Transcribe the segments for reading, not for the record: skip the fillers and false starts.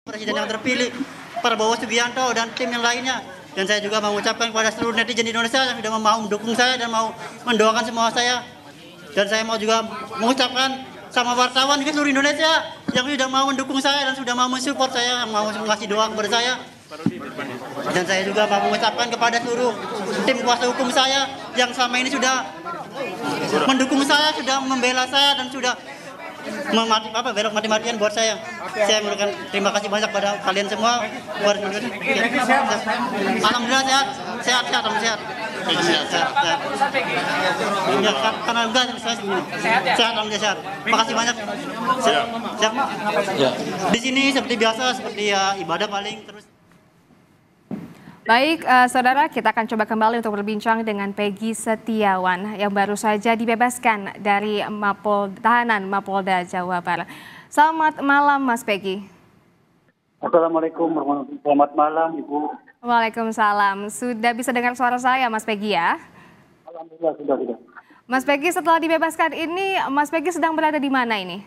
Presiden yang terpilih, Prabowo Subianto dan tim yang lainnya. Dan saya juga mengucapkan kepada seluruh netizen Indonesia yang sudah mau mendukung saya dan mau mendoakan semua saya. Dan saya mau juga mengucapkan sama wartawan di seluruh Indonesia yang sudah mau mendukung saya dan sudah mau mensupport saya, yang mau mengasih doa kepada saya. Dan saya juga mau mengucapkan kepada seluruh tim kuasa hukum saya yang selama ini sudah mendukung saya, sudah membela saya dan sudah belok mati-matian buat saya. Saya memberikan terima kasih banyak pada kalian semua. Alhamdulillah sehat. Ya, karena enggak sehat, alhamdulillah sehat. Makasih banyak. Siap. Di sini seperti biasa, seperti ya ibadah paling terus. Baik, saudara, kita akan coba kembali untuk berbincang dengan Peggy Setiawan yang baru saja dibebaskan dari tahanan Mapolda Jawa Barat. Selamat malam, Mas Peggy. Assalamualaikum warahmatullahi wabarakatuh. Selamat malam, Ibu. Waalaikumsalam. Sudah bisa dengar suara saya, Mas Peggy ya? Alhamdulillah sudah. Mas Peggy, setelah dibebaskan ini, Mas Peggy sedang berada di mana ini?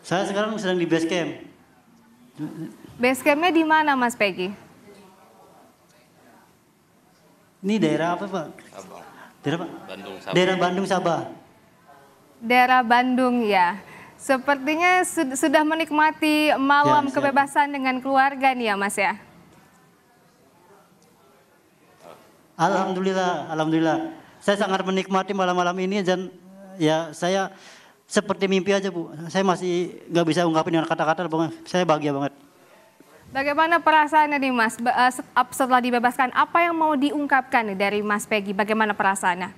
Saya sekarang sedang di base camp. Base campnya di mana, Mas Peggy? Ini daerah apa, Pak? Sabah. Daerah apa? Bandung, Sabah. Daerah Bandung, Sabah. Daerah Bandung ya. Sepertinya sudah menikmati malam Ya, kebebasan dengan keluarga nih ya, Mas ya? Alhamdulillah. Saya sangat menikmati malam-malam ini dan ya saya seperti mimpi aja, Bu. Saya masih nggak bisa ungkapin dengan kata-kata, saya bahagia banget. Bagaimana perasaannya nih, Mas? Setelah dibebaskan, apa yang mau diungkapkan nih dari Mas Peggy? Bagaimana perasaannya?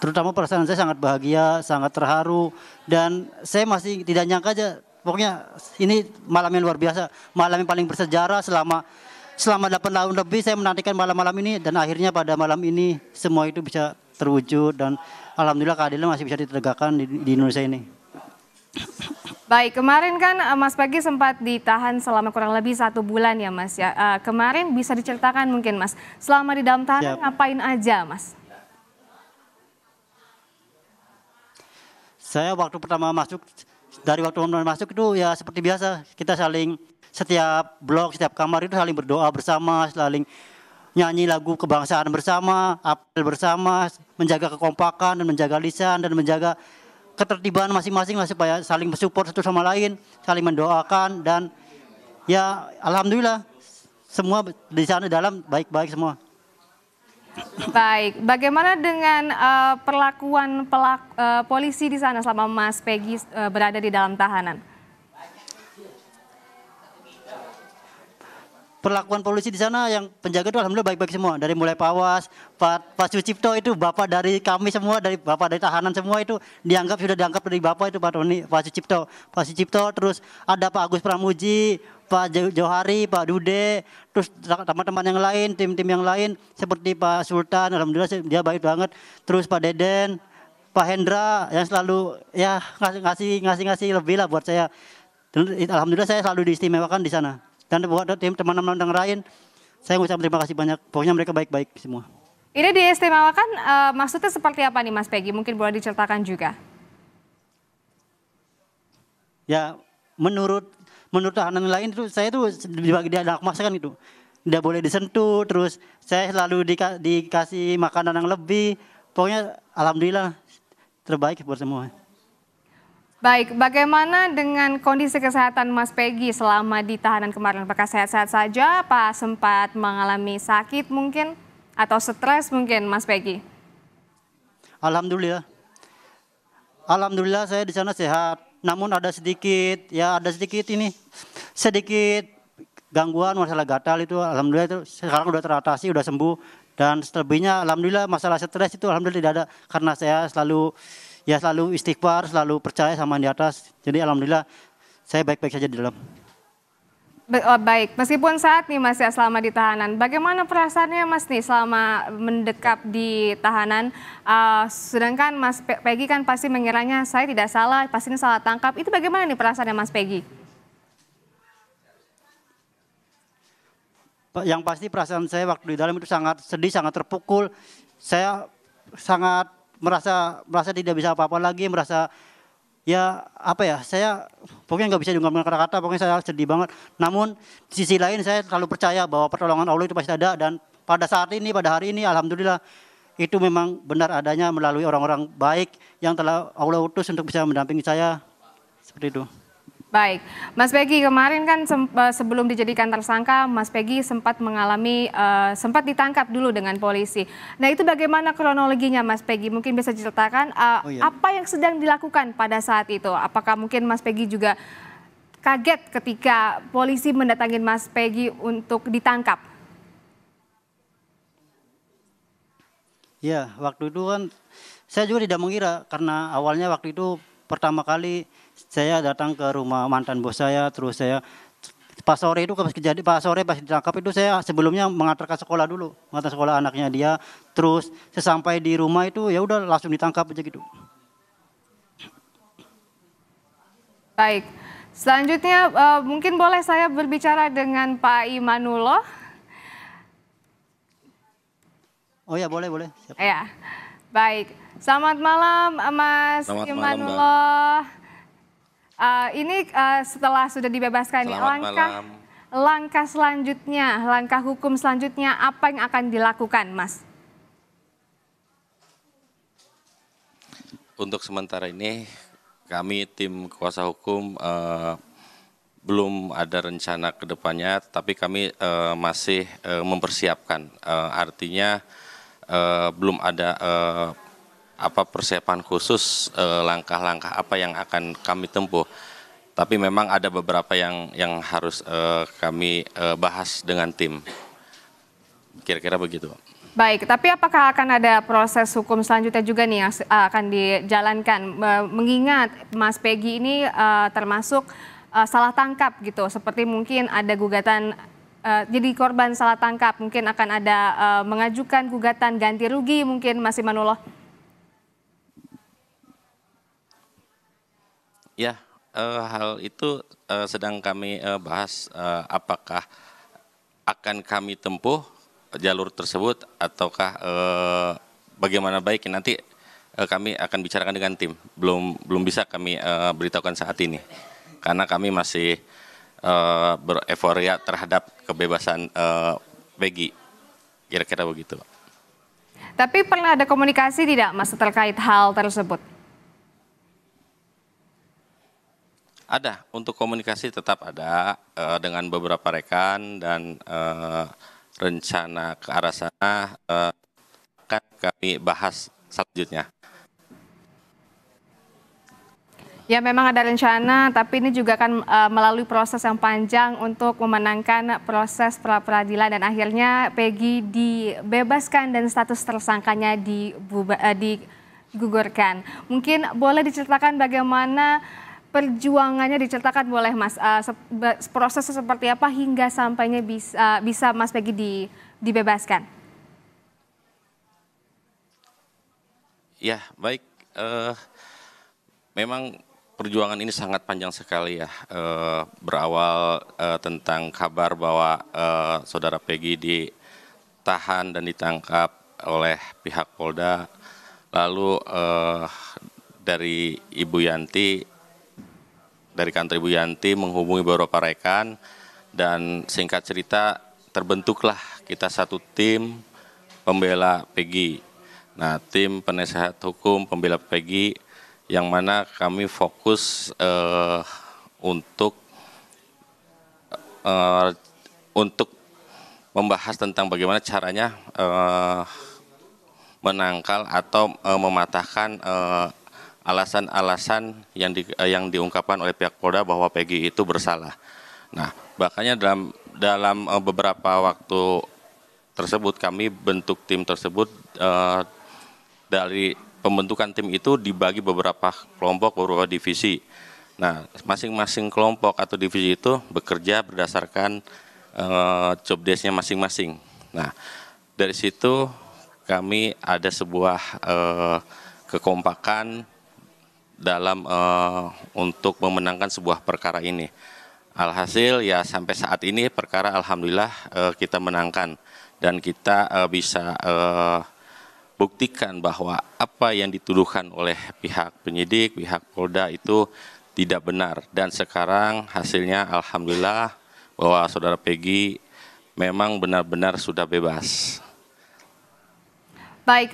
Terutama perasaan saya sangat bahagia, sangat terharu, dan saya masih tidak nyangka aja. Pokoknya ini malam yang luar biasa, malam yang paling bersejarah selama 8 tahun lebih saya menantikan malam-malam ini, dan akhirnya pada malam ini semua itu bisa terwujud dan alhamdulillah keadilan masih bisa ditegakkan di Indonesia ini. Baik, kemarin kan Mas Peggy sempat ditahan selama kurang lebih 1 bulan ya, Mas ya. Kemarin bisa diceritakan mungkin, Mas, selama di dalam tahanan ngapain aja, Mas? Saya waktu pertama masuk itu ya seperti biasa, kita saling setiap blok, setiap kamar itu saling berdoa bersama, saling nyanyi lagu kebangsaan bersama, apel bersama, menjaga kekompakan dan menjaga lisan dan menjaga ketertiban masing-masing lah supaya saling mensupport satu sama lain, saling mendoakan, dan ya alhamdulillah semua di sana dalam baik-baik semua. Baik, bagaimana dengan perlakuan polisi di sana selama Mas Peggy berada di dalam tahanan? Perlakuan polisi di sana yang penjaga itu alhamdulillah baik-baik semua. Dari mulai Pak Sucipto itu bapak dari kami semua, bapak dari tahanan semua itu sudah dianggap dari bapak itu Pak Sucipto, terus ada Pak Agus Pramuji, Pak Johari, Pak Dude, terus teman-teman yang lain, tim-tim yang lain seperti Pak Sultan, alhamdulillah dia baik banget. Terus Pak Deden, Pak Hendra yang selalu ya ngasih lebih lah buat saya. Dan alhamdulillah saya selalu diistimewakan di sana. Dan buat tim teman-teman yang lain, saya mengucapkan terima kasih banyak. Pokoknya mereka baik-baik semua. Ini diistimewakan maksudnya seperti apa nih, Mas Peggy? Mungkin boleh diceritakan juga. Ya menurut tahanan lain itu saya tuh dibagi dia anak masakan itu. Tidak boleh disentuh, terus saya selalu dikasih makanan yang lebih. Pokoknya alhamdulillah terbaik buat semua. Baik, bagaimana dengan kondisi kesehatan Mas Peggy selama di tahanan kemarin? Apakah sehat-sehat saja? Apa sempat mengalami sakit mungkin? Atau stres mungkin, Mas Peggy? Alhamdulillah saya di sana sehat. Namun ada sedikit gangguan masalah gatal itu. Alhamdulillah itu sekarang udah teratasi, udah sembuh. Dan selebihnya alhamdulillah masalah stres itu alhamdulillah tidak ada. Karena saya selalu istighfar, selalu percaya sama yang di atas. Jadi alhamdulillah saya baik-baik saja di dalam. Baik, meskipun saat nih Mas ya selama di tahanan, bagaimana perasaannya Mas nih selama mendekap di tahanan? Sedangkan Mas Peggy kan pasti mengiranya saya tidak salah, pasti ini salah tangkap. Itu bagaimana nih perasaannya Mas Peggy? Yang pasti perasaan saya waktu di dalam itu sangat sedih, sangat terpukul. Saya sangat merasa tidak bisa apa-apa lagi, merasa ya apa ya, saya pokoknya nggak bisa diungkapkan kata-kata, pokoknya saya sedih banget. Namun di sisi lain saya selalu percaya bahwa pertolongan Allah itu pasti ada, dan pada saat ini, pada hari ini alhamdulillah itu memang benar adanya melalui orang-orang baik yang telah Allah utus untuk bisa mendampingi saya, seperti itu. Baik, Mas Peggy, kemarin kan sebelum dijadikan tersangka, Mas Peggy sempat mengalami, sempat ditangkap dulu dengan polisi. Nah itu bagaimana kronologinya Mas Peggy? Mungkin bisa diceritakan Oh iya. apa yang sedang dilakukan pada saat itu? Apakah mungkin Mas Peggy juga kaget ketika polisi mendatangi Mas Peggy untuk ditangkap? Ya, waktu itu kan saya juga tidak mengira, karena awalnya waktu itu pertama kali saya datang ke rumah mantan bos saya, terus saya pas sore itu pas kejadian, pas sore pas ditangkap itu saya sebelumnya mengantarkan sekolah dulu, mengantar sekolah anaknya dia, terus sesampai di rumah itu ya udah langsung ditangkap aja gitu. Baik, selanjutnya mungkin boleh saya berbicara dengan Pak Imanullah? Oh ya, boleh boleh. Siap. Ya, baik. Selamat malam Mas Selamat malam, Mbak. Imanullah. Ini setelah sudah dibebaskan, Selamat malam. langkah selanjutnya, langkah hukum selanjutnya apa yang akan dilakukan, Mas? Untuk sementara ini kami tim kuasa hukum belum ada rencana ke depannya, tapi kami masih mempersiapkan. Artinya belum ada persiapan khusus, langkah-langkah apa yang akan kami tempuh. Tapi memang ada beberapa yang harus kami bahas dengan tim. Kira-kira begitu. Baik, tapi apakah akan ada proses hukum selanjutnya juga nih yang akan dijalankan? Mengingat Mas Peggy ini termasuk salah tangkap gitu, seperti mungkin ada gugatan jadi korban salah tangkap, mungkin akan ada mengajukan gugatan ganti rugi mungkin Mas Imanullah. Ya, hal itu sedang kami bahas, apakah akan kami tempuh jalur tersebut ataukah bagaimana baiknya. Nanti kami akan bicarakan dengan tim. Belum bisa kami beritahukan saat ini karena kami masih bereforia terhadap kebebasan Peggy. Kira-kira begitu. Tapi pernah ada komunikasi tidak Mas terkait hal tersebut? Ada, untuk komunikasi tetap ada dengan beberapa rekan, dan rencana ke arah sana akan kami bahas selanjutnya. Ya memang ada rencana, tapi ini juga akan melalui proses yang panjang untuk memenangkan proses pra-peradilan dan akhirnya Peggy dibebaskan dan status tersangkanya digugurkan. Mungkin boleh diceritakan bagaimana perjuangannya, diceritakan boleh Mas, prosesnya seperti apa hingga sampainya bisa Mas Peggy dibebaskan? Ya, baik. Memang perjuangan ini sangat panjang sekali ya. Berawal tentang kabar bahwa saudara Peggy ditahan dan ditangkap oleh pihak Polda. Lalu dari Ibu Yanti, dari kantor Ibu Yanti menghubungi beberapa rekan, dan singkat cerita terbentuklah kita satu tim pembela Peggy. Nah, tim penasehat hukum pembela Peggy yang mana kami fokus untuk membahas tentang bagaimana caranya menangkal atau mematahkan alasan-alasan yang diungkapkan oleh pihak Polda bahwa Peggy itu bersalah. Nah, makanya dalam beberapa waktu tersebut kami bentuk tim tersebut. Dari pembentukan tim itu dibagi beberapa kelompok, beberapa divisi. Nah, masing-masing kelompok atau divisi itu bekerja berdasarkan job desk-nya masing-masing. Nah, dari situ kami ada sebuah kekompakan dalam untuk memenangkan sebuah perkara ini. Alhasil ya sampai saat ini perkara alhamdulillah kita menangkan, dan kita bisa buktikan bahwa apa yang dituduhkan oleh pihak penyidik, pihak Polda itu tidak benar. Dan sekarang hasilnya alhamdulillah bahwa saudara Peggy memang benar-benar sudah bebas. Baik,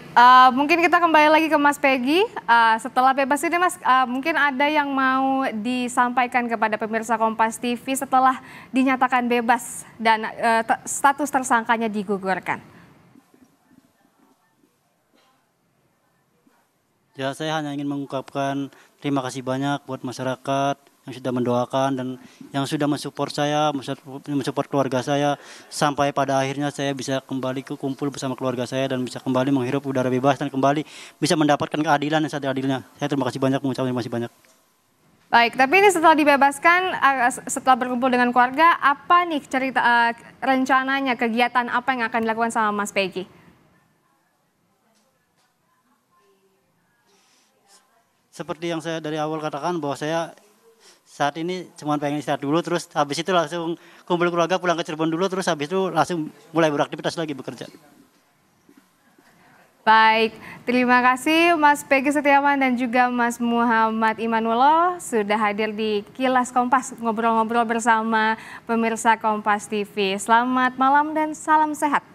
mungkin kita kembali lagi ke Mas Peggy. Setelah bebas ini Mas, mungkin ada yang mau disampaikan kepada pemirsa Kompas TV setelah dinyatakan bebas dan status tersangkanya digugurkan. Ya, saya hanya ingin mengungkapkan terima kasih banyak buat masyarakat yang sudah mendoakan dan yang sudah mensupport saya, mensupport keluarga saya sampai pada akhirnya saya bisa kembali kumpul bersama keluarga saya dan bisa kembali menghirup udara bebas dan kembali bisa mendapatkan keadilan yang seadil-adilnya. Saya terima kasih banyak, mengucapkan terima kasih banyak. Baik, tapi ini setelah dibebaskan, setelah berkumpul dengan keluarga, apa nih cerita rencananya, kegiatan apa yang akan dilakukan sama Mas Peggy? Seperti yang saya dari awal katakan bahwa saya saat ini cuma pengen istirahat dulu, terus habis itu langsung kumpul keluarga, pulang ke Cirebon dulu, terus habis itu langsung mulai beraktivitas lagi bekerja. Baik, terima kasih Mas Peggy Setiawan dan juga Mas Muhammad Imanullah sudah hadir di Kilas Kompas, ngobrol-ngobrol bersama pemirsa Kompas TV. Selamat malam dan salam sehat.